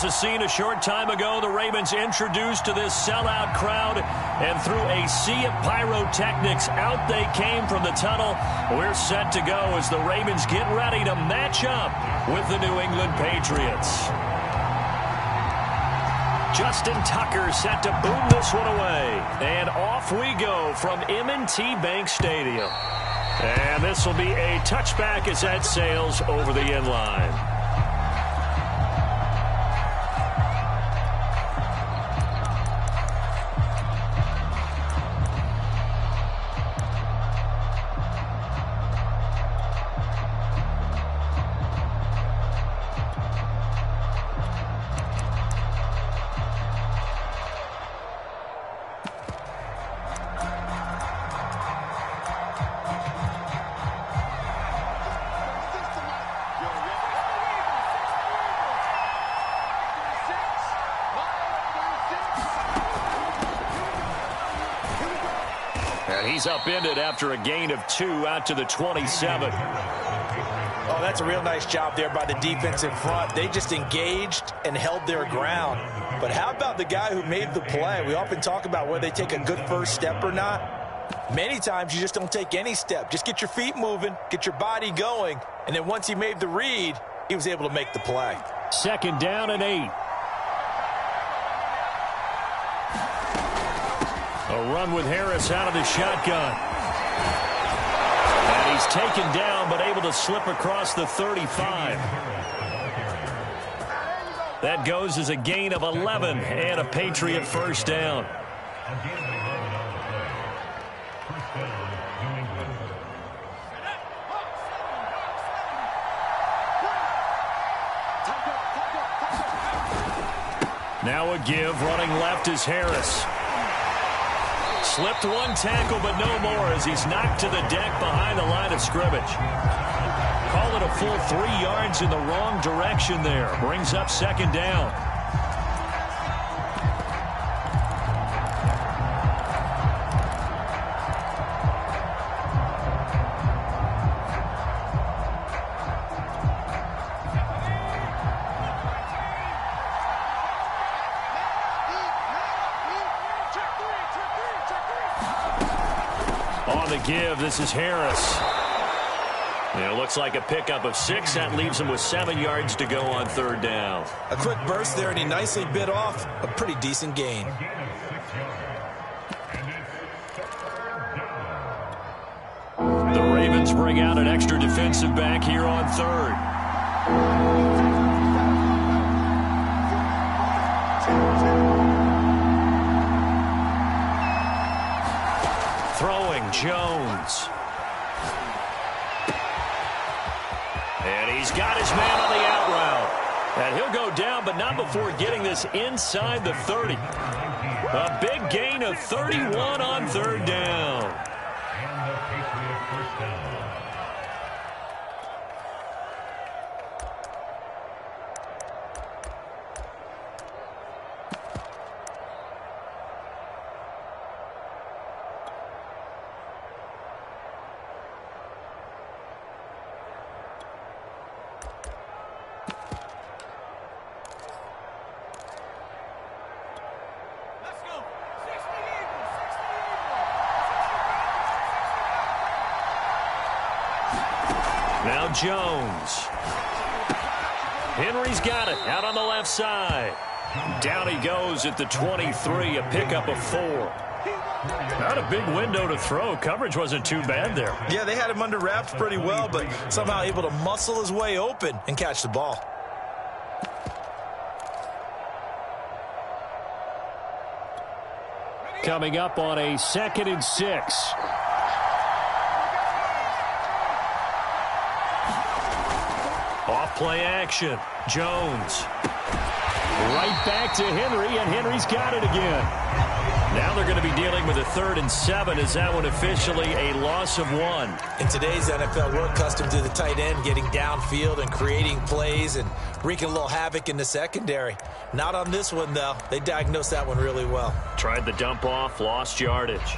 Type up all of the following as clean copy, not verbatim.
A scene a short time ago, the Ravens introduced to this sellout crowd, and through a sea of pyrotechnics, out they came from the tunnel. We're set to go as the Ravens get ready to match up with the New England Patriots. Justin Tucker set to boom this one away, and off we go from M&T Bank Stadium. And this will be a touchback as that sails over the end line. He's upended after a gain of 2 out to the 27. Oh, that's a real nice job there by the defense in front. They just engaged and held their ground. But how about the guy who made the play? We often talk about whether they take a good first step or not. Many times you just don't take any step. Just get your feet moving, get your body going, and then once he made the read, he was able to make the play. 2nd down and 8. A run with Harris out of the shotgun. And he's taken down, but able to slip across the 35. That goes as a gain of 11 and a Patriot first down. Now a give, running left is Harris. Slipped one tackle, but no more as he's knocked to the deck behind the line of scrimmage. Call it a full 3 yards in the wrong direction there. Brings up 2nd down. On the give, this is Harris. It looks like a pickup of 6. That leaves him with 7 yards to go on 3rd down. A quick burst there, and he nicely bit off a pretty decent gain. The Ravens bring out an extra defensive back here on 3rd. Throwing Jones. And he's got his man on the out route. And he'll go down, but not before getting this inside the 30. A big gain of 31 on 3rd down. Now Jones. Henry's got it out on the left side. Down he goes at the 23, a pickup of 4. Not a big window to throw. Coverage wasn't too bad there. Yeah, they had him under wraps pretty well, but somehow able to muscle his way open and catch the ball. Coming up on a 2nd and 6. Off play action. Jones. Right back to Henry, and Henry's got it again. Now they're going to be dealing with a 3rd and 7. Is that one officially a loss of 1? In today's NFL, we're accustomed to the tight end getting downfield and creating plays and wreaking a little havoc in the secondary. Not on this one, though. They diagnosed that one really well. Tried the dump off, lost yardage.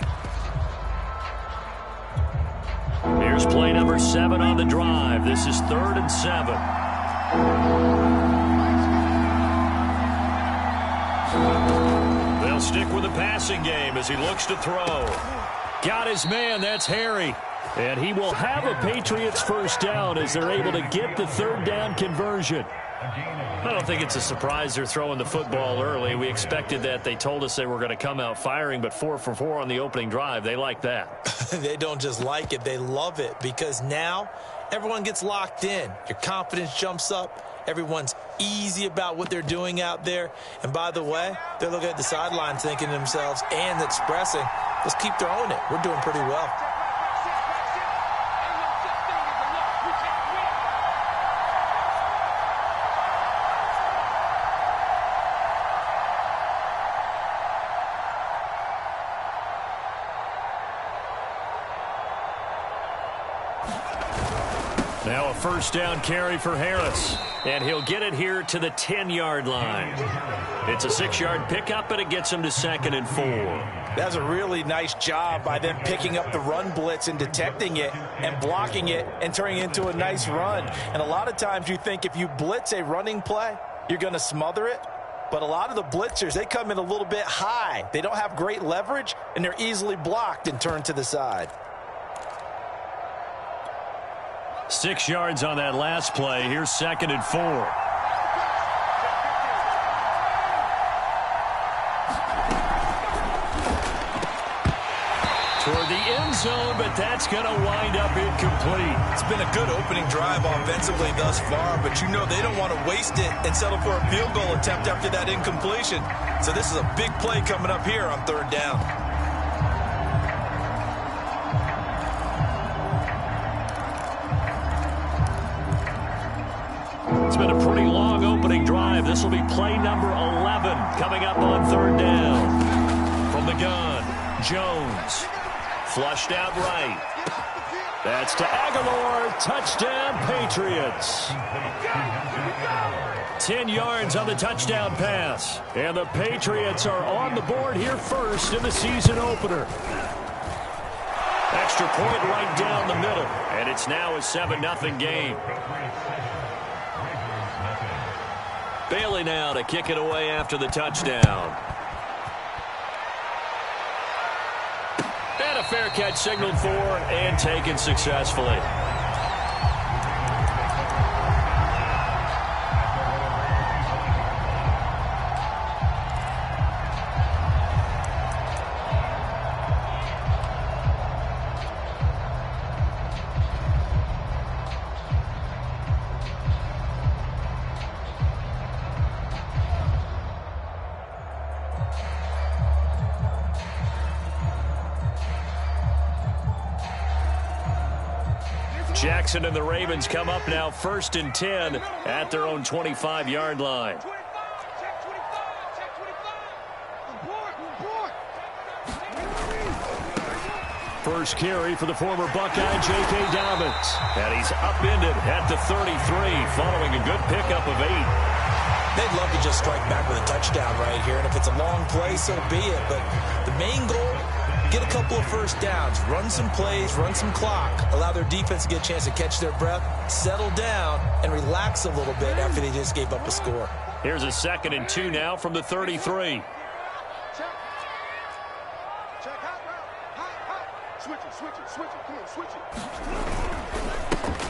Here's play number 7 on the drive. This is 3rd and 7. They'll stick with the passing game as he looks to throw. Got his man. That's Harry. And he will have a Patriots first down as they're able to get the third down conversion. I don't think it's a surprise they're throwing the football early. We expected that. They told us they were going to come out firing, but 4 for 4 on the opening drive. They like that. They don't just like it. They love it because now everyone gets locked in. Your confidence jumps up. Everyone's easy about what they're doing out there. And by the way, they're looking at the sidelines thinking to themselves and expressing, let's keep throwing it. We're doing pretty well. Now a first down carry for Harris. And he'll get it here to the 10-yard line. It's a 6-yard pickup, and it gets him to 2nd and 4. That's a really nice job by them picking up the run blitz and detecting it and blocking it and turning it into a nice run. And a lot of times you think if you blitz a running play, you're going to smother it. But a lot of the blitzers, they come in a little bit high. They don't have great leverage, and they're easily blocked and turned to the side. 6 yards on that last play. Here's 2nd and 4. Toward the end zone, but that's going to wind up incomplete. It's been a good opening drive offensively thus far, but you know they don't want to waste it and settle for a field goal attempt after that incompletion. So this is a big play coming up here on 3rd down. It's been a pretty long opening drive. This will be play number 11 coming up on 3rd down. From the gun, Jones. Flushed out right. That's to Aguilar. Touchdown, Patriots. 10 yards on the touchdown pass. And the Patriots are on the board here first in the season opener. Extra point right down the middle. And it's now a 7-0 game. Bailey now to kick it away after the touchdown. And a fair catch signaled for and taken successfully. Jackson and the Ravens come up now 1st and 10 at their own 25-yard line. First carry for the former Buckeye, J.K. Dobbins. And he's upended at the 33 following a good pickup of 8. They'd love to just strike back with a touchdown right here, and if it's a long play, so be it. But the main goal, get a couple of first downs, run some plays, run some clock, allow their defense to get a chance to catch their breath, settle down, and relax a little bit after they just gave up a score. Here's a 2nd and 2 now from the 33.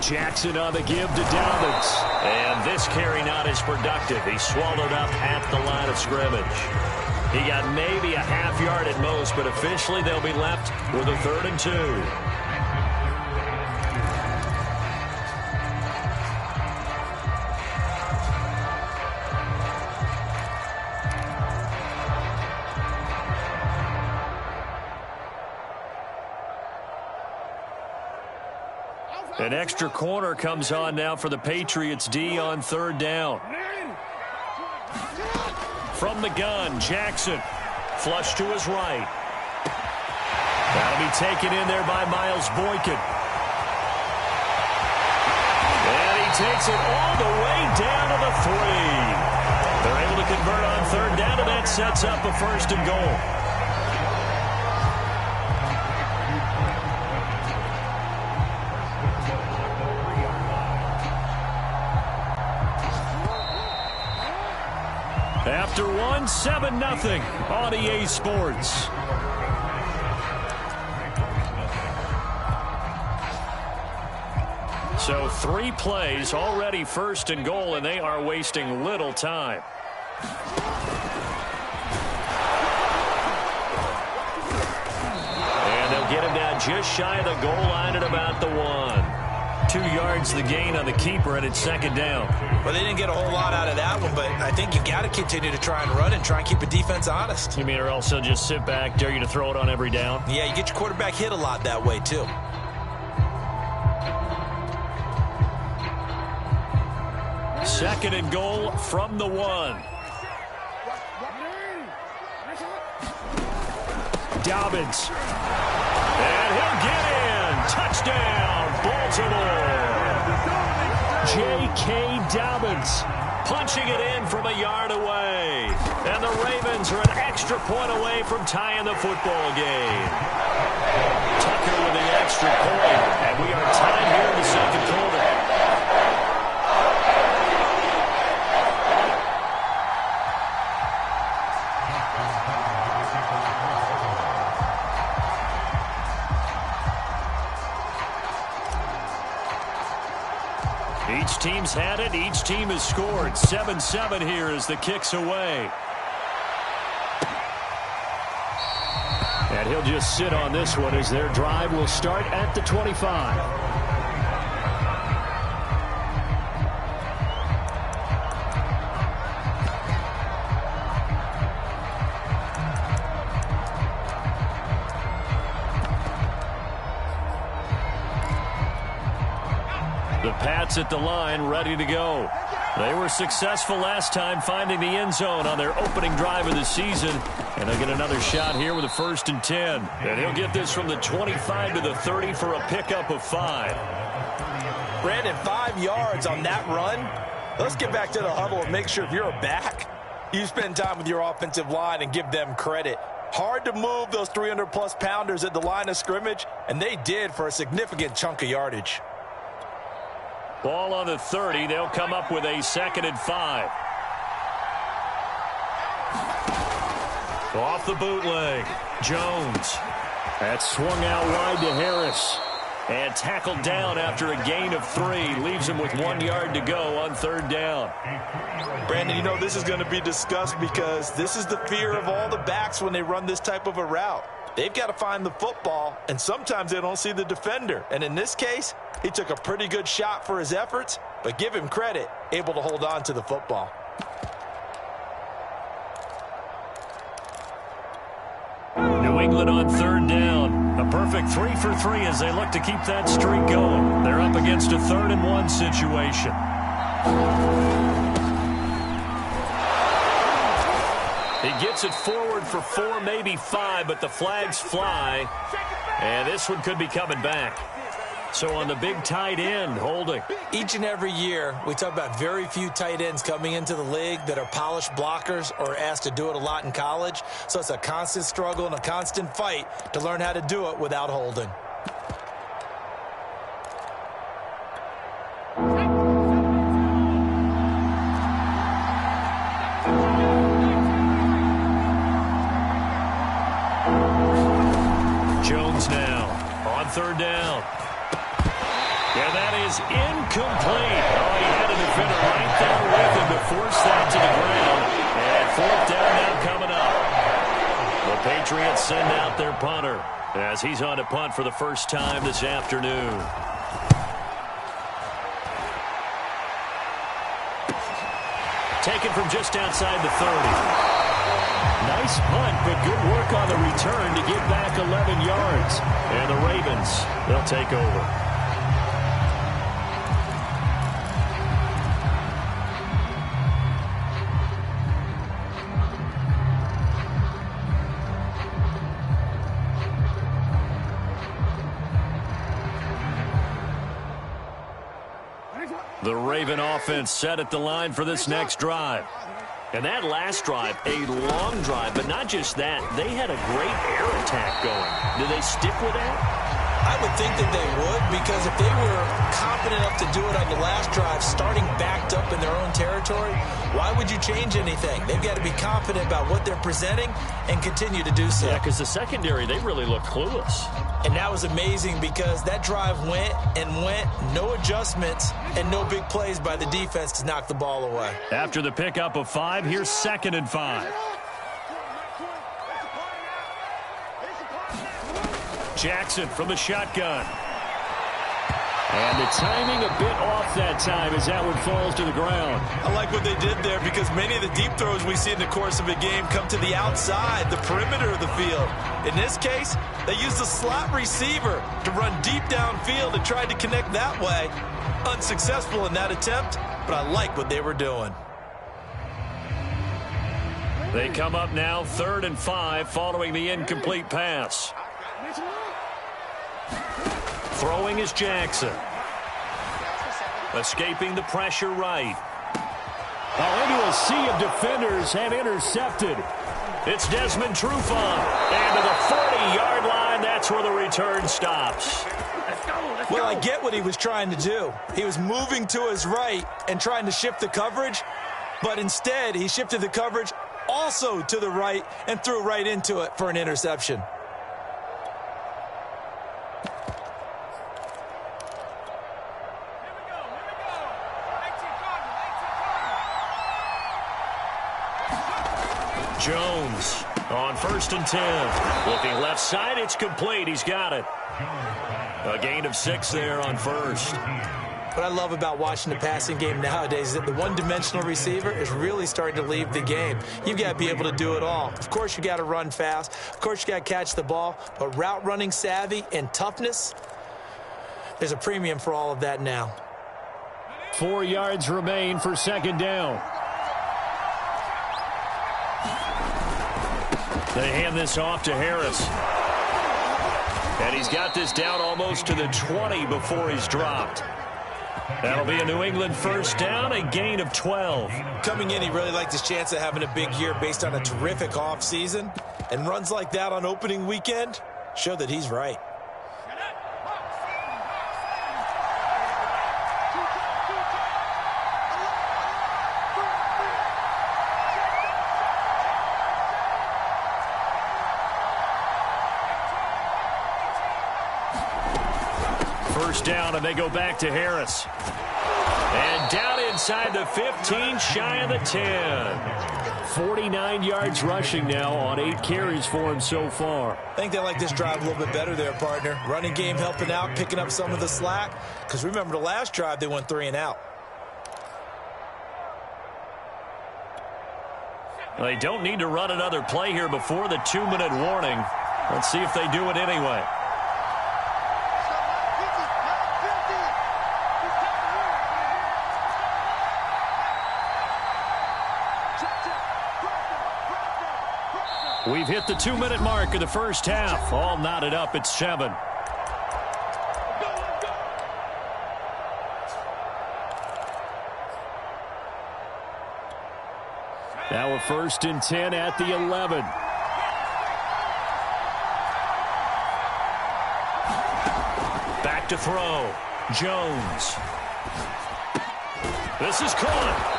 Jackson on the give to Dobbins. And this carry not as productive. He swallowed up at the line of scrimmage. He got maybe a half yard at most, but officially they'll be left with a 3rd and 2. An extra corner comes on now for the Patriots D on 3rd down. From the gun, Jackson. Flush to his right. That'll be taken in there by Miles Boykin. And he takes it all the way down to the 3. They're able to convert on 3rd down, and that sets up a 1st and goal. After one, 7-0 on EA Sports. So 3 plays, already 1st and goal, and they are wasting little time. And they'll get him down just shy of the goal line at about the 1. 2 yards the gain on the keeper, and it's 2nd down. Well, they didn't get a whole lot out of that one, but I think you got to continue to try and run and try and keep the defense honest. You mean or else they'll just sit back, dare you to throw it on every down? Yeah, you get your quarterback hit a lot that way, too. Second and goal from the 1. Dobbins. And he'll get in. Touchdown, Baltimore. J.K. Dobbins punching it in from a yard away. And the Ravens are an extra point away from tying the football game. Tucker with the extra point. And we are tied here in the 2nd quarter. Each team's had it. Each team has scored. 7-7 here as the kick's away. And he'll just sit on this one as their drive will start at the 25. The Pats at the line, ready to go. They were successful last time finding the end zone on their opening drive of the season. And they'll get another shot here with a 1st and 10. And he'll get this from the 25 to the 30 for a pickup of 5. Brandon, 5 yards on that run. Let's get back to the huddle and make sure if you're a back, you spend time with your offensive line and give them credit. Hard to move those 300-plus pounders at the line of scrimmage, and they did for a significant chunk of yardage. Ball on the 30. They'll come up with a 2nd and 5. Off the bootleg. Jones. That's swung out wide to Harris. And tackled down after a gain of 3. Leaves him with 1 yard to go on 3rd down. Brandon, you know this is going to be discussed because this is the fear of all the backs when they run this type of a route. They've got to find the football, and sometimes they don't see the defender. And in this case, he took a pretty good shot for his efforts, but give him credit, able to hold on to the football. New England on 3rd down. A perfect 3 for 3 as they look to keep that streak going. They're up against a 3rd and 1 situation. He gets it forward for 4, maybe 5, but the flags fly. And this one could be coming back. So on the big tight end, holding. Each and every year, we talk about very few tight ends coming into the league that are polished blockers or asked to do it a lot in college. So it's a constant struggle and a constant fight to learn how to do it without holding. Jones now on 3rd down. And that is incomplete. Oh, he had a defender right there with him to force that to the ground. And 4th down now coming up. The Patriots send out their punter as he's on to punt for the first time this afternoon. Taken from just outside the 30. Nice punt, but good work on the return to get back 11 yards. And the Ravens, they'll take over. The Raven offense set at the line for this next drive. And that last drive, a long drive, but not just that. They had a great air attack going. Do they stick with that? I would think that they would, because if they were confident enough to do it on the last drive, starting backed up in their own territory, why would you change anything? They've got to be confident about what they're presenting and continue to do so. Yeah, because the secondary, they really looked clueless. And that was amazing because that drive went and went, no adjustments and no big plays by the defense to knock the ball away. After the pickup of 5, here's 2nd and 5. Jackson from the shotgun. And the timing a bit off that time as that one falls to the ground. I like what they did there because many of the deep throws we see in the course of a game come to the outside, the perimeter of the field. In this case, they used the slot receiver to run deep downfield and tried to connect that way. Unsuccessful in that attempt, but I like what they were doing. They come up now 3rd and 5 following the incomplete pass. Throwing is Jackson. Escaping the pressure right. Into a sea of defenders and intercepted. It's Desmond Trufant. And to the 40-yard line, that's where the return stops. Well, I get what he was trying to do. He was moving to his right and trying to shift the coverage, but instead he shifted the coverage also to the right and threw right into it for an interception. Jones on 1st and 10. Looking left side, it's complete. He's got it. A gain of 6 there on 1st. What I love about watching the passing game nowadays is that the one-dimensional receiver is really starting to leave the game. You've got to be able to do it all. Of course, you got to run fast. Of course, you got to catch the ball. But route running savvy and toughness, there's a premium for all of that now. 4 yards remain for 2nd down. They hand this off to Harris. And he's got this down almost to the 20 before he's dropped. That'll be a New England 1st down, a gain of 12. Coming in, he really liked his chance of having a big year based on a terrific offseason. And runs like that on opening weekend show that he's right. First down, and they go back to Harris. And down inside the 15, shy of the 10. 49 yards rushing now on 8 carries for him so far. I think they like this drive a little bit better there, partner. Running game helping out, picking up some of the slack. Because remember the last drive, they went 3 and out. They don't need to run another play here before the 2-minute warning. Let's see if they do it anyway. We've hit the 2-minute mark of the first half. All knotted up at 7. Now a 1st and 10 at the 11. Back to throw. Jones. This is caught.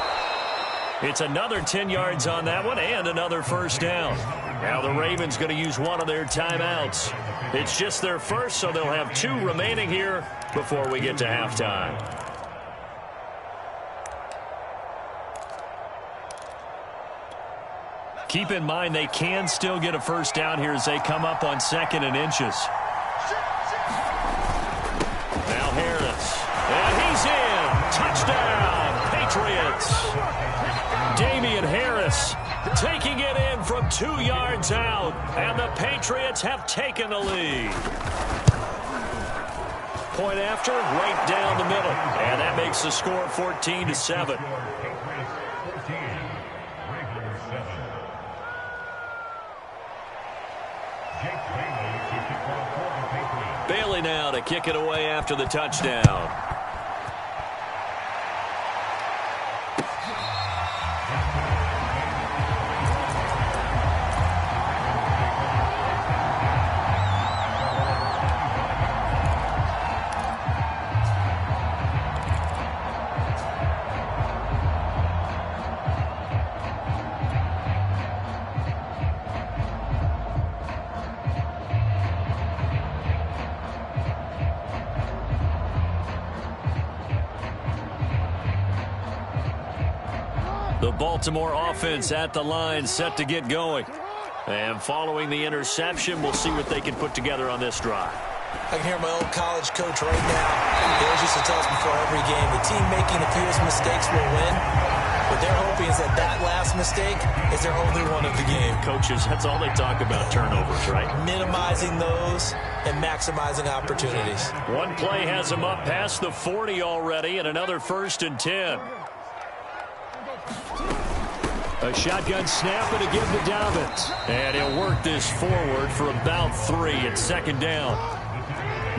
It's another 10 yards on that one and another 1st down. Now the Ravens going to use one of their timeouts. It's just their first, so they'll have 2 remaining here before we get to halftime. Keep in mind they can still get a 1st down here as they come up on 2nd and inches. Now Harris. And he's in. Touchdown, Patriots. Damian Harris taking it in from 2 yards out, and the Patriots have taken the lead. Point after, right down the middle, and that makes the score 14-7. Bailey now to kick it away after the touchdown. Baltimore offense at the line, set to get going. And following the interception, we'll see what they can put together on this drive. I can hear my old college coach right now. He always used to tell us before every game, the team making the fewest mistakes will win. What they're hoping is that that last mistake is their only one of the game. Coaches, that's all they talk about, turnovers, right? Minimizing those and maximizing opportunities. One play has them up past the 40 already, and another 1st and 10. A shotgun snap and a give to Dobbins. And he'll work this forward for about 3 at 2nd down.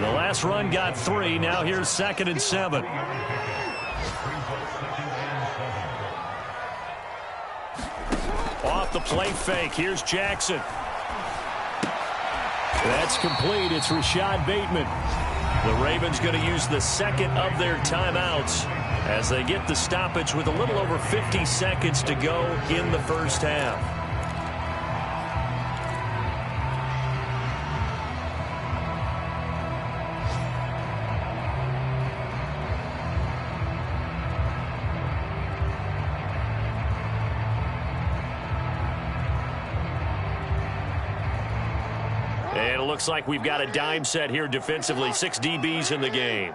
The last run got 3. Now here's 2nd and 7. Off the play fake. Here's Jackson. That's complete. It's Rashad Bateman. The Ravens going to use the 2nd of their timeouts as they get the stoppage with a little over 50 seconds to go in the first half. And it looks like we've got a dime set here defensively. 6 DBs in the game.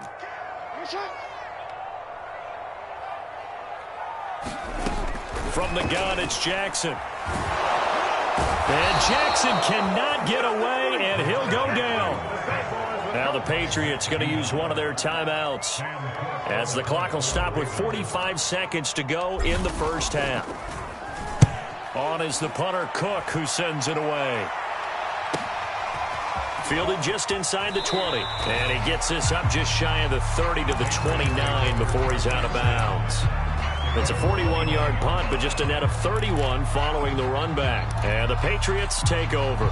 From the gun, it's Jackson. And Jackson cannot get away, and he'll go down. Now the Patriots going to use one of their timeouts as the clock will stop with 45 seconds to go in the first half. On is the punter, Cook, who sends it away. Fielded just inside the 20. And he gets this up just shy of the 30 to the 29 before he's out of bounds. It's a 41-yard punt, but just a net of 31 following the run back. And the Patriots take over.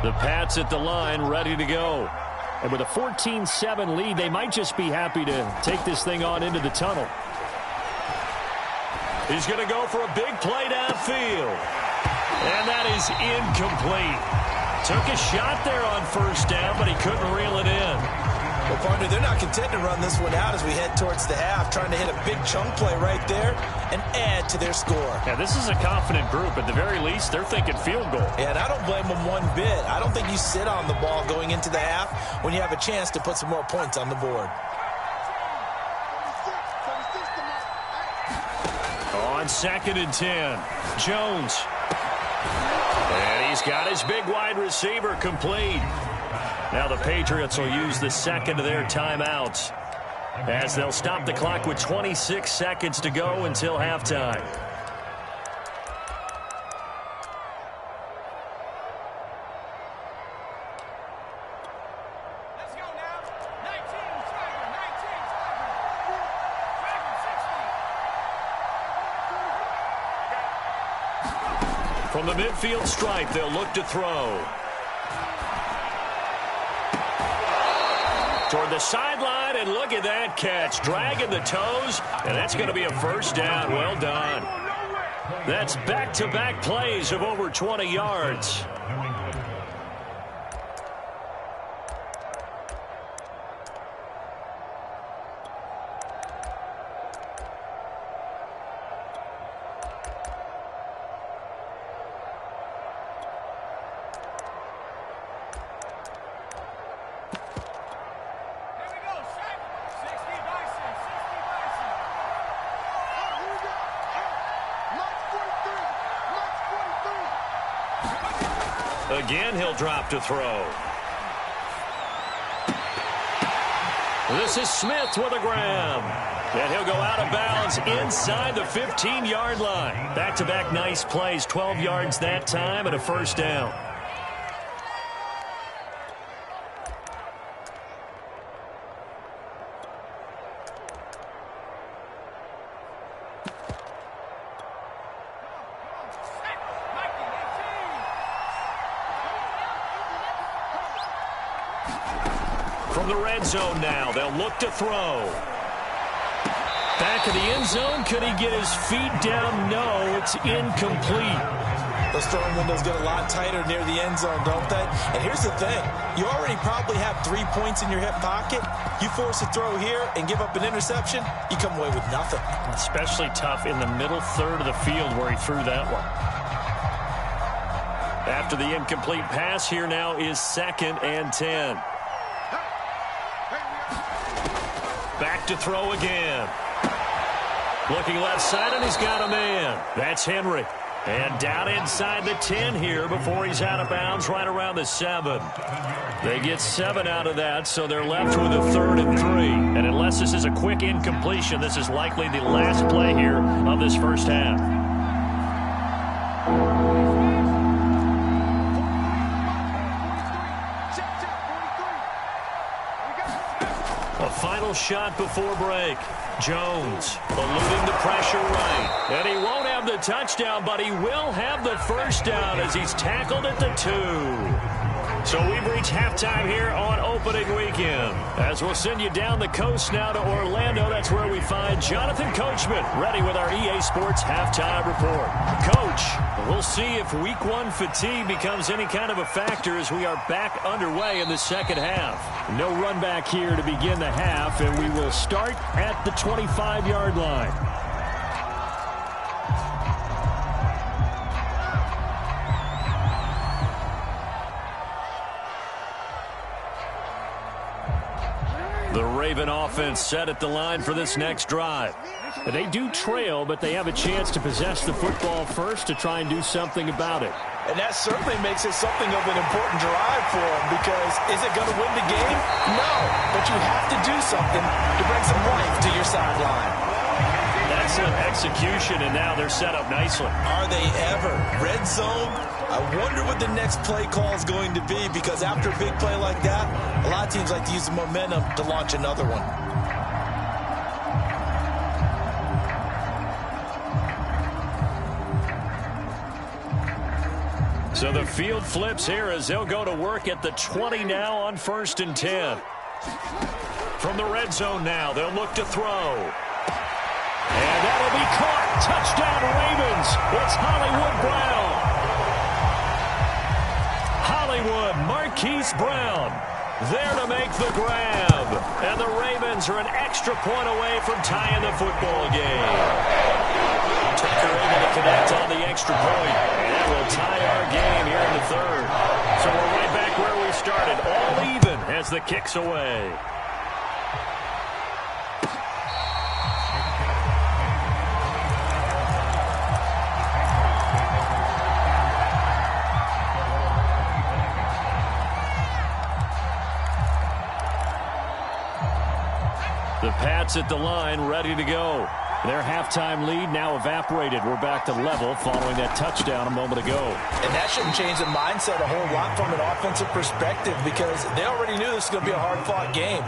The Pats at the line, ready to go. And with a 14-7 lead, they might just be happy to take this thing on into the tunnel. He's going to go for a big play downfield. And that is incomplete. Took a shot there on 1st down, but he couldn't reel it in. Well, partner, they're not content to run this one out as we head towards the half, trying to hit a big chunk play right there and add to their score. Yeah, this is a confident group. At the very least, they're thinking field goal. Yeah, and I don't blame them one bit. I don't think you sit on the ball going into the half when you have a chance to put some more points on the board. On 2nd and 10, Jones. And he's got his big wide receiver complete. Now the Patriots will use the 2nd of their timeouts as they'll stop the clock with 26 seconds to go until halftime. From the midfield stripe, they'll look to throw. Toward the sideline, and look at that catch. Dragging the toes, and that's going to be a 1st down. Well done. That's back-to-back plays of over 20 yards. Again, he'll drop to throw. This is Smith with a grab. And he'll go out of bounds inside the 15-yard line. Back-to-back nice plays, 12 yards that time and a 1st down. From the red zone now, they'll look to throw. Back of the end zone, could he get his feet down? No, it's incomplete. Those throwing windows get a lot tighter near the end zone, don't they? And here's the thing. You already probably have 3 points in your hip pocket. You force a throw here and give up an interception, you come away with nothing. Especially tough in the middle third of the field where he threw that one. After the incomplete pass, here now is 2nd and 10. Back to throw again. Looking left side, and he's got a man. That's Henry. And down inside the 10 here before he's out of bounds right around the 7. They get 7 out of that, so they're left with a 3rd and 3. And unless this is a quick incompletion, this is likely the last play here of this first half. A final shot before break. Jones eluding the pressure right. And he won't have the touchdown, but he will have the first down as he's tackled at the 2. So we've reached halftime here on opening weekend. As we'll send you down the coast now to Orlando, that's where we find Jonathan Coachman ready with our EA Sports halftime report. Coach, we'll see if week 1 fatigue becomes any kind of a factor as we are back underway in the second half. No run back here to begin the half, and we will start at the 25-yard line. The Raven offense set at the line for this next drive. They do trail, but they have a chance to possess the football first to try and do something about it. And that certainly makes it something of an important drive for them, because is it going to win the game? No, but you have to do something to bring some life to your sideline. Excellent execution, and now they're set up nicely. Are they ever? Red zone? I wonder what the next play call is going to be, because after a big play like that, a lot of teams like to use the momentum to launch another one. So the field flips here as they'll go to work at the 20 now on 1st and 10. From the red zone now, they'll look to throw. And that'll be caught. Touchdown Ravens. It's Hollywood Brown. Hollywood Marquise Brown there to make the grab. And the Ravens are an extra point away from tying the football game. Tucker able to connect on the extra point. And that will tie our game here in the 3rd. So we're right back where we started. All even as the kick's away. The Pats at the line, ready to go. Their halftime lead now evaporated. We're back to level following that touchdown a moment ago. And that shouldn't change the mindset a whole lot from an offensive perspective, because they already knew this was going to be a hard-fought game.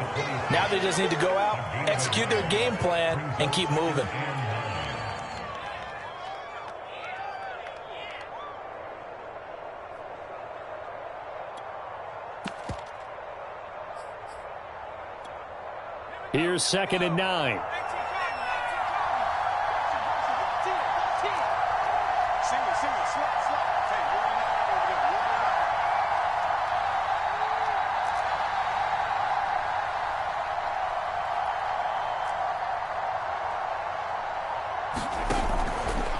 Now they just need to go out, execute their game plan, and keep moving. Here's 2nd and 9.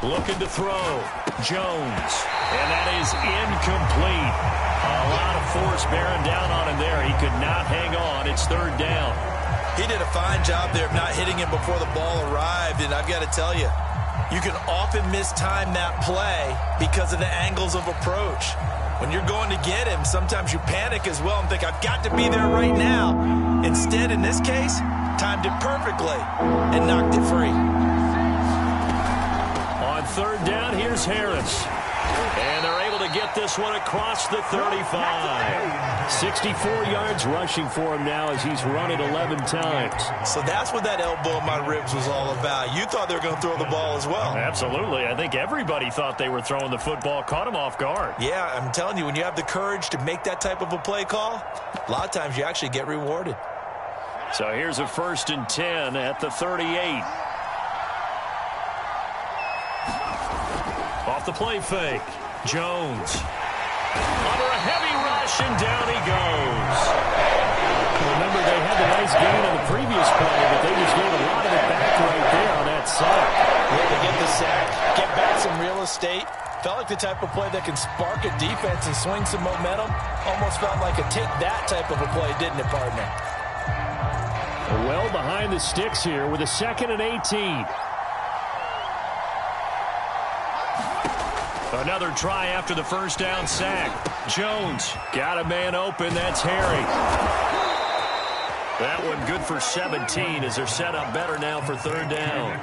Looking to throw. Jones. And that is incomplete. A lot of force bearing down on him there. He could not hang on. It's 3rd down. He did a fine job there of not hitting him before the ball arrived, and I've got to tell you, you can often mistime that play because of the angles of approach. When you're going to get him, sometimes you panic as well and think, I've got to be there right now. Instead, in this case, timed it perfectly and knocked it free. On 3rd down, here's Harris. And they're able to get this one across the 35. 64 yards rushing for him now as he's run it 11 times. So that's what that elbow in my ribs was all about. You thought they were going to throw the ball as well. Absolutely. I think everybody thought they were throwing the football, caught him off guard. Yeah, I'm telling you, when you have the courage to make that type of a play call, a lot of times you actually get rewarded. So here's a 1st and 10 at the 38. Off the play fake. Jones. Under a heavy rush, and down he goes. Remember, they had the nice gain on the previous play, but they just gave a lot of it back right there on that sack. Yeah, they get the sack, get back some real estate. Felt like the type of play that can spark a defense and swing some momentum. Almost felt like a take that type of a play, didn't it, partner? Well behind the sticks here with a 2nd and 18. Another try after the first down sack. Jones got a man open. That's Harry. That one good for 17 as they're set up better now for 3rd down.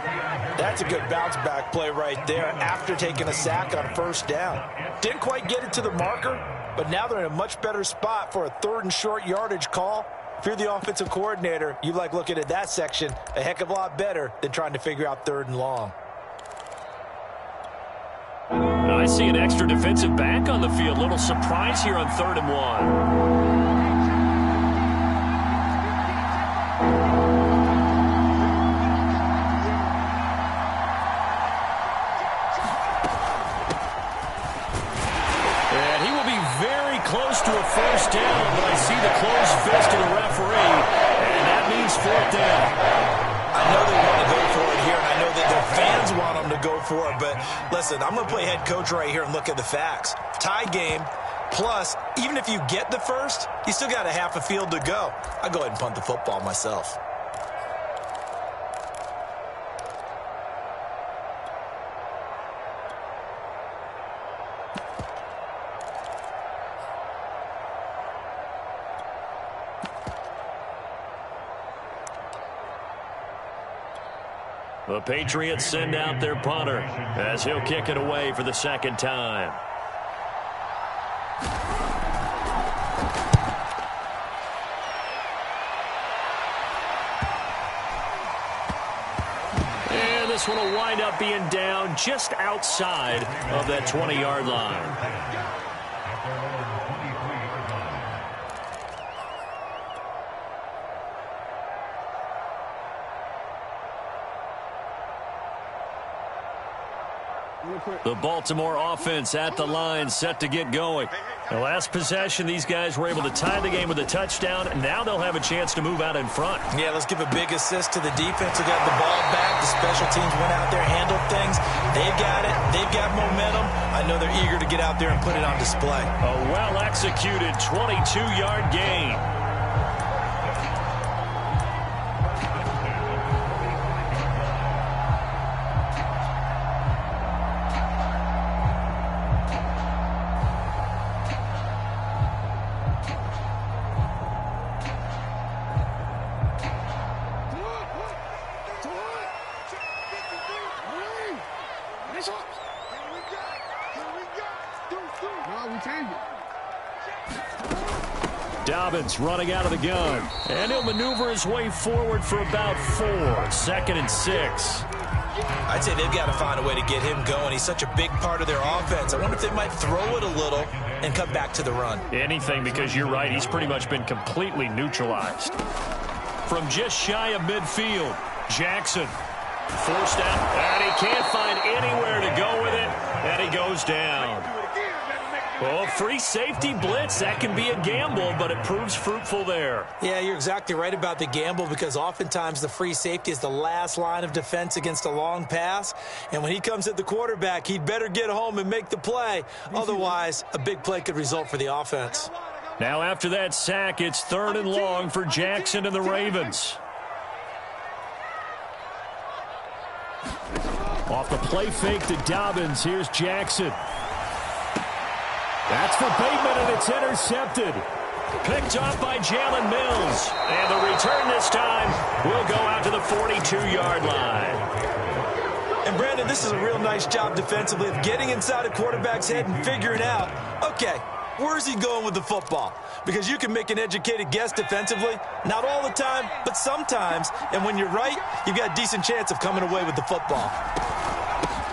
That's a good bounce-back play right there after taking a sack on 1st down. Didn't quite get it to the marker, but now they're in a much better spot for a 3rd and short yardage call. If you're the offensive coordinator, you like looking at that section a heck of a lot better than trying to figure out 3rd and long. I see an extra defensive back on the field. Little surprise here on 3rd and 1. Close to a 1st down, but I see the closed fist of the referee, and that means 4th down. I know they want to go for it here, and I know that their fans want them to go for it, but listen, I'm going to play head coach right here and look at the facts. Tie game, plus, even if you get the first, you still got a half a field to go. I'll go ahead and punt the football myself. The Patriots send out their punter as he'll kick it away for the 2nd time. And this one will wind up being down just outside of that 20-yard line. The Baltimore offense at the line, set to get going. The last possession, these guys were able to tie the game with a touchdown, and now they'll have a chance to move out in front. Yeah, let's give a big assist to the defense who got the ball back. The special teams went out there, handled things. They've got it. They've got momentum. I know they're eager to get out there and put it on display. A well-executed 22-yard gain. Dobbins running out of the gun, and he'll maneuver his way forward for about 4. 2nd and 6. I'd say they've got to find a way to get him going. He's such a big part of their offense. I wonder if they might throw it a little and cut back to the run. Anything, because you're right, he's pretty much been completely neutralized. From just shy of midfield, Jackson forced out, and he can't find anywhere to go with it, and he goes down. Well, free safety blitz, that can be a gamble, but it proves fruitful there. Yeah, you're exactly right about the gamble, because oftentimes the free safety is the last line of defense against a long pass. And when he comes at the quarterback, he'd better get home and make the play. Otherwise, a big play could result for the offense. Now after that sack, it's 3rd and long for Jackson and the Ravens. Off the play fake to Dobbins, here's Jackson. That's for Bateman, and it's intercepted. Picked off by Jalen Mills. And the return this time will go out to the 42-yard line. And, Brandon, this is a real nice job defensively of getting inside a quarterback's head and figuring out, okay, where's he going with the football? Because you can make an educated guess defensively. Not all the time, but sometimes. And when you're right, you've got a decent chance of coming away with the football.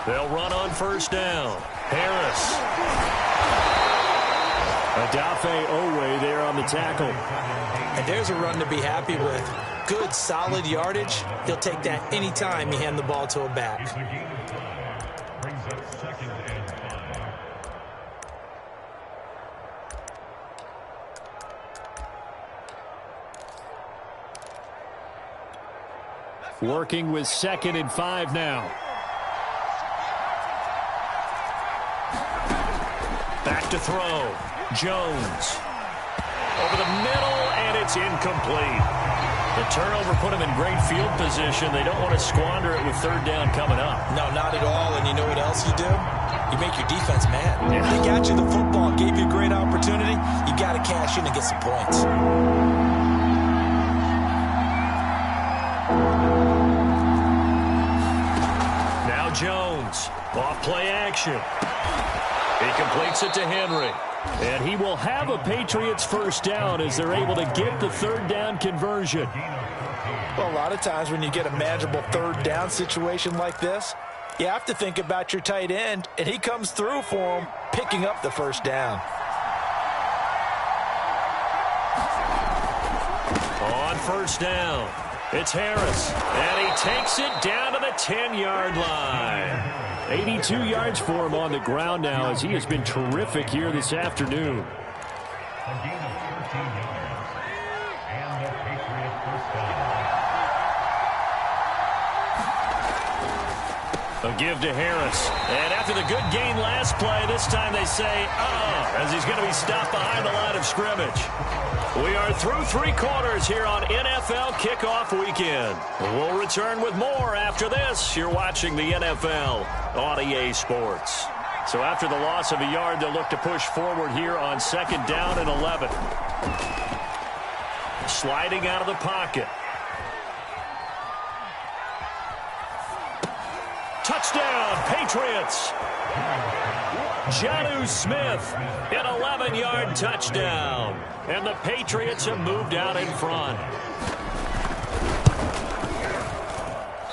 They'll run on 1st down. Harris. Adafe Owe there on the tackle. And there's a run to be happy with. Good, solid yardage. He'll take that anytime you hand the ball to a back. Working with 2nd and 5 now. Back to throw. Jones. Over the middle, and it's incomplete. The turnover put them in great field position. They don't want to squander it with 3rd down coming up. No, not at all. And you know what else you do? You make your defense mad. Yeah. They got you the football, gave you a great opportunity. You got to cash in and get some points. Now Jones. Off play action. He completes it to Henry. And he will have a Patriots 1st down as they're able to get the 3rd down conversion. Well, a lot of times when you get a manageable 3rd down situation like this, you have to think about your tight end, and he comes through for him, picking up the 1st down. On 1st down, it's Harris, and he takes it down to the 10-yard line. 82 yards for him on the ground now as he has been terrific here this afternoon. A give to Harris. And after the good gain last play, this time they say, as he's going to be stopped behind the line of scrimmage. We are through 3 quarters here on NFL Kickoff Weekend. We'll return with more after this. You're watching the NFL on EA Sports. So after the loss of a yard, they'll look to push forward here on 2nd down and 11. Sliding out of the pocket. Touchdown, Patriots. Jonnu Smith, an 11-yard touchdown. And the Patriots have moved out in front.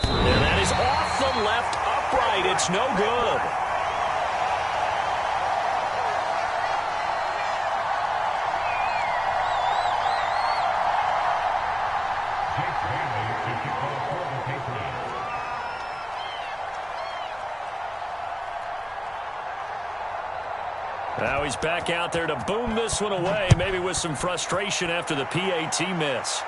And that is off the left upright. It's no good. Now he's back out there to boom this one away, maybe with some frustration after the PAT miss.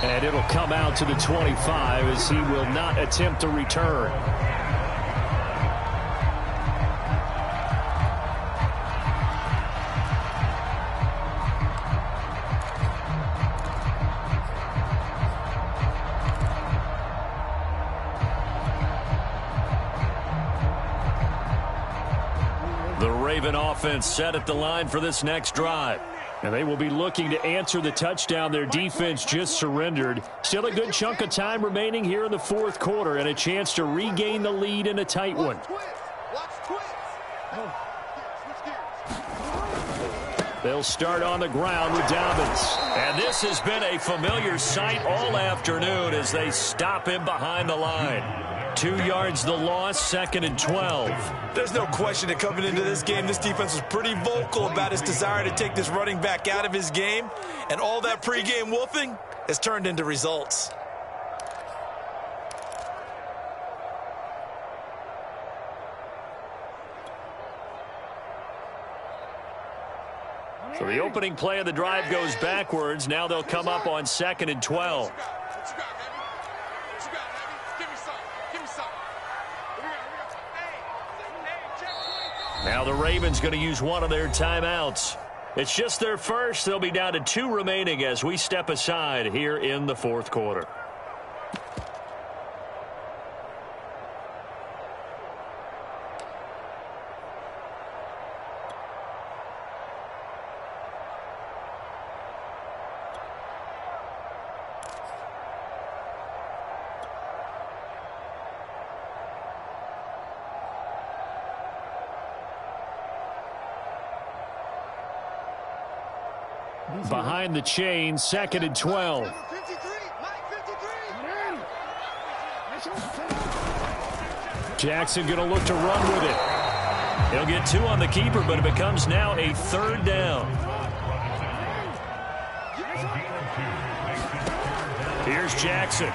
And it'll come out to the 25 as he will not attempt a return. Offense set at the line for this next drive. And they will be looking to answer the touchdown their defense just surrendered. Still a good chunk of time remaining here in the 4th quarter and a chance to regain the lead in a tight one. They'll start on the ground with Dobbins. And this has been a familiar sight all afternoon as they stop him behind the line. 2 yards the loss, 2nd and 12. There's no question that coming into this game, this defense was pretty vocal about its desire to take this running back out of his game. And all that pregame wolfing has turned into results. So the opening play of the drive goes backwards. Now they'll come up on 2nd and 12. Now the Ravens going to use one of their timeouts. It's just their first. They'll be down to 2 remaining as we step aside here in the 4th quarter. Behind the chain, 2nd and 12. Jackson going to look to run with it. He'll get 2 on the keeper, but it becomes now a 3rd down. Here's Jackson.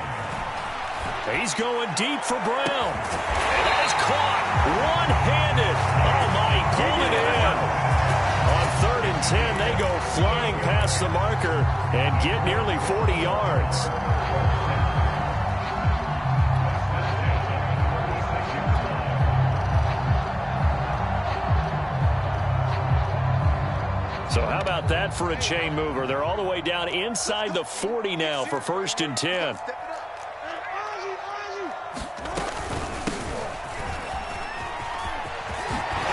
He's going deep for Brown. And that is caught one-handed. Oh, my, pulled it in. On 3rd and 10, they go flying past the marker and get nearly 40 yards. So how about that for a chain mover? They're all the way down inside the 40 now for 1st and 10. A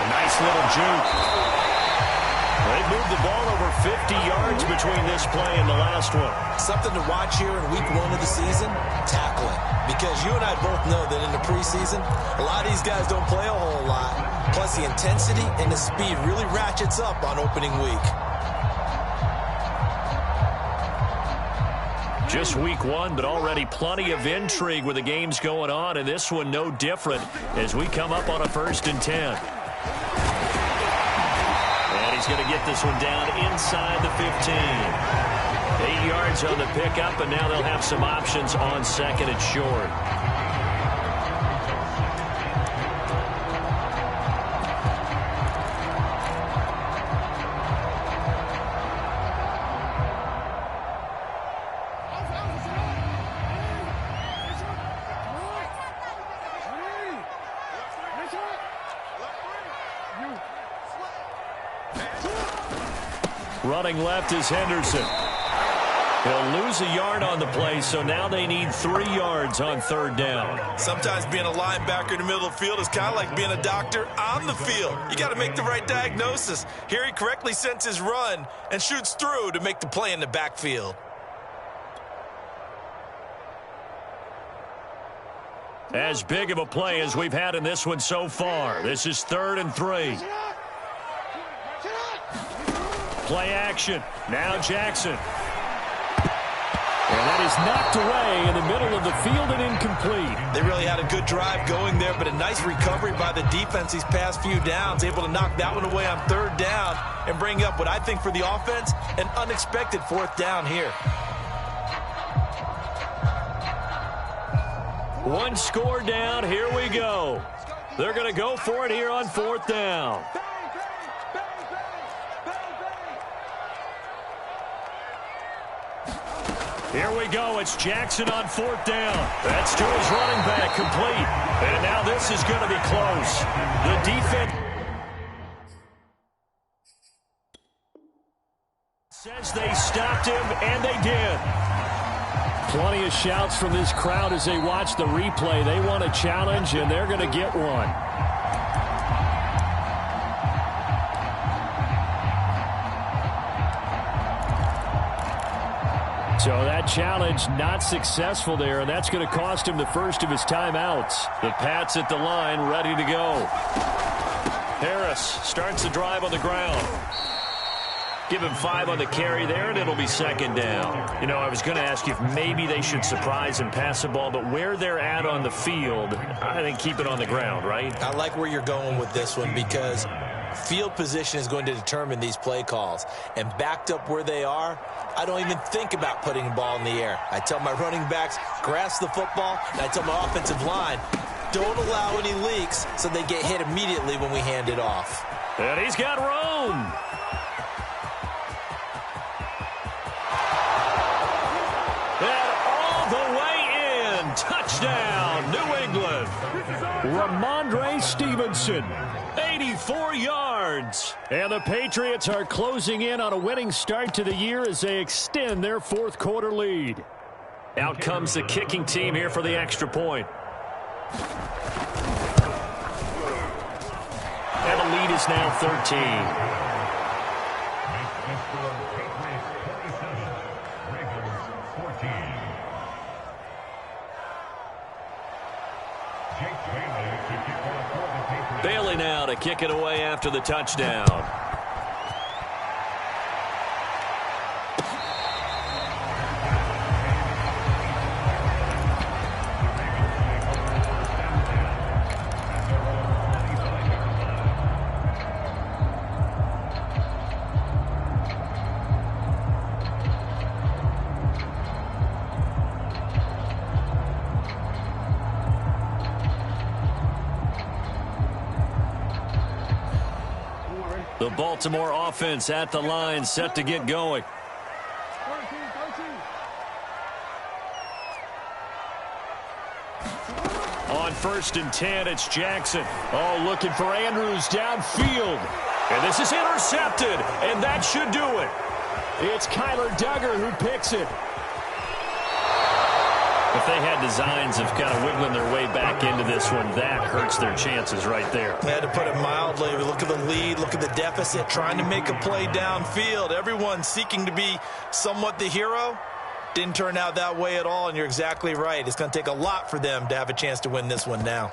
nice little juke. They've moved the ball over 50 yards between this play and the last one. Something to watch here in week 1 of the season, tackling. Because you and I both know that in the preseason, a lot of these guys don't play a whole lot. Plus, the intensity and the speed really ratchets up on opening week. Just week 1, but already plenty of intrigue with the games going on, and this one no different as we come up on a 1st and 10. And he's going to get this one down inside the 15. 8 yards on the pickup, and now they'll have some options on 2nd and short. Running left is Henderson. He'll lose a yard on the play, so now they need 3 yards on 3rd down. Sometimes being a linebacker in the middle of the field is kind of like being a doctor on the field. You got to make the right diagnosis. Here he correctly sends his run and shoots through to make the play in the backfield. As big of a play as we've had in this one so far. This is 3rd and 3. Play action. Now Jackson. And that is knocked away in the middle of the field and incomplete. They really had a good drive going there, but a nice recovery by the defense these past few downs. Able to knock that one away on 3rd down and bring up what I think for the offense, an unexpected 4th down here. One score down. Here we go. They're going to go for it here on 4th down. Here we go. It's Jackson on 4th down. That's to his running back, complete. And now this is going to be close. The defense says they stopped him, and they did. Plenty of shouts from this crowd as they watch the replay. They want a challenge, and they're going to get one. So that challenge not successful there, and that's going to cost him the first of his timeouts. The Pats at the line, ready to go. Harris starts the drive on the ground. Give him 5 on the carry there, and it'll be 2nd down. You know, I was going to ask you if maybe they should surprise and pass the ball, but where they're at on the field, I think keep it on the ground, right? I like where you're going with this one because field position is going to determine these play calls. And backed up where they are, I don't even think about putting the ball in the air. I tell my running backs, grasp the football, and I tell my offensive line, don't allow any leaks so they get hit immediately when we hand it off. And he's got room. And all the way in. Touchdown, New England. Ramondre Stevenson. 84 yards. And the Patriots are closing in on a winning start to the year as they extend their 4th quarter lead. Out comes the kicking team here for the extra point. And the lead is now 13. Bailey now to kick it away after the touchdown. The Baltimore offense at the line, set to get going. On 1st and 10, it's Jackson. Oh, looking for Andrews downfield. And this is intercepted, and that should do it. It's Kyler Duggar who picks it. If they had designs of kind of wiggling their way back into this one, that hurts their chances right there. They had to put it mildly. Look at the lead, look at the deficit, trying to make a play downfield. Everyone seeking to be somewhat the hero. Didn't turn out that way at all, and you're exactly right. It's going to take a lot for them to have a chance to win this one now.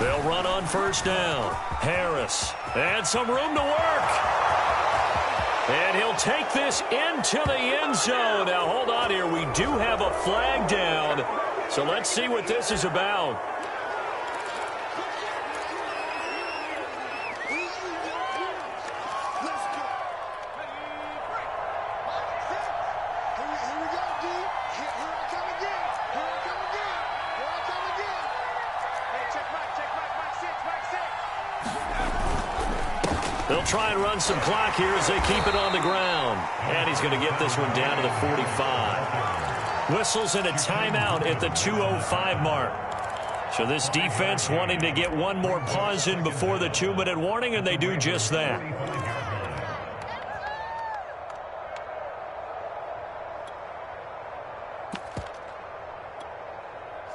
They'll run on 1st down. Harris, and some room to work. And he'll take this into the end zone. Now, hold on here. We do have a flag down. So let's see what this is about. They'll try and run some clock here as they keep it on the ground. And he's going to get this one down to the 45. Whistles and a timeout at the 2:05 mark. So this defense wanting to get one more pause in before the 2-minute warning, and they do just that.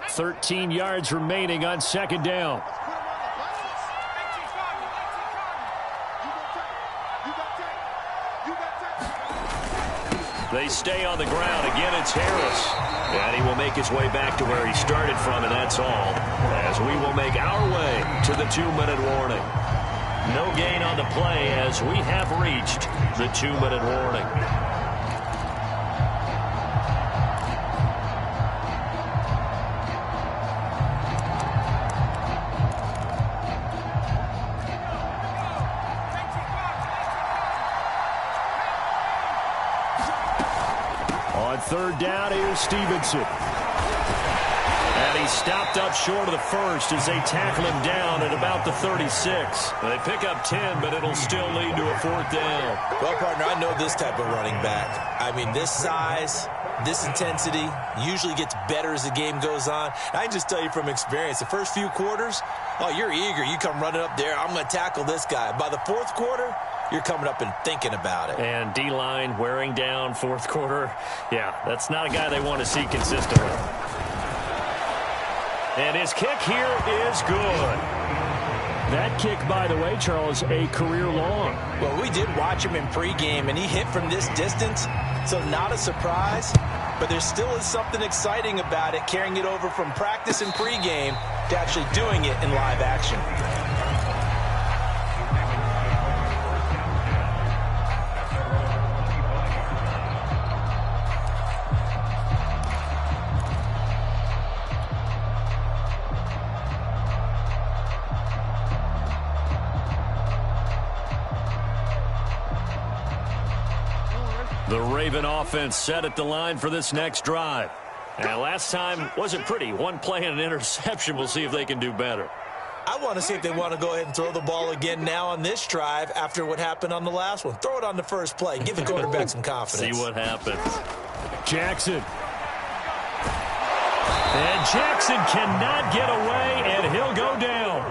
"13 yards remaining on 2nd down. They stay on the ground. Again, it's Harris. And he will make his way back to where he started from, and that's all. As we will make our way to the 2-minute warning. No gain on the play as we have reached the 2-minute warning. On 3rd down, here's Stevenson. And he's stopped up short of the 1st as they tackle him down at about the 36. They pick up 10, but it'll still lead to a 4th down. Well, partner, I know this type of running back. I mean, this size, this intensity usually gets better as the game goes on. I can just tell you from experience, the first few quarters, oh, you're eager. You come running up there, I'm going to tackle this guy. By the 4th quarter, you're coming up and thinking about it. And D-line wearing down 4th quarter. Yeah, that's not a guy they want to see consistently. And his kick here is good. That kick, by the way, Charles, a career long. Well, we did watch him in pregame, and he hit from this distance, so not a surprise. But there still is something exciting about it, carrying it over from practice and pregame to actually doing it in live action. The Raven offense set at the line for this next drive. And last time wasn't pretty. One play and an interception. We'll see if they can do better. I want to see if they want to go ahead and throw the ball again now on this drive after what happened on the last one. Throw it on the first play. Give the quarterback some confidence. See what happens. Jackson. And Jackson cannot get away, and he'll go down.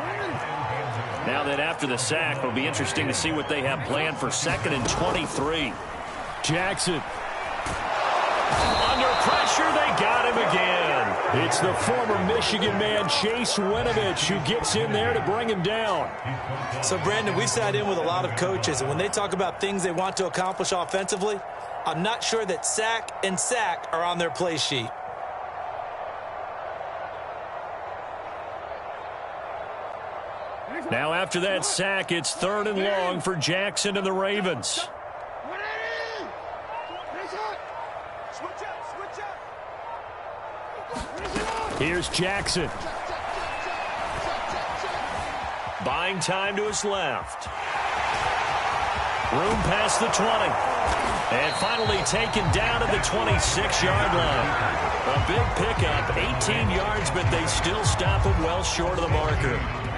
Now that after the sack, it'll be interesting to see what they have planned for 2nd and 23. Jackson. Under pressure, they got him again. It's the former Michigan man, Chase Winovich, who gets in there to bring him down. So, Brandon, we've sat in with a lot of coaches, and when they talk about things they want to accomplish offensively, I'm not sure that sack and sack are on their play sheet. Now, after that sack, it's 3rd and long for Jackson and the Ravens. Here's Jackson. Buying time to his left. Room past the 20. And finally taken down at the 26-yard line. A big pickup, 18 yards, but they still stop him well short of the marker.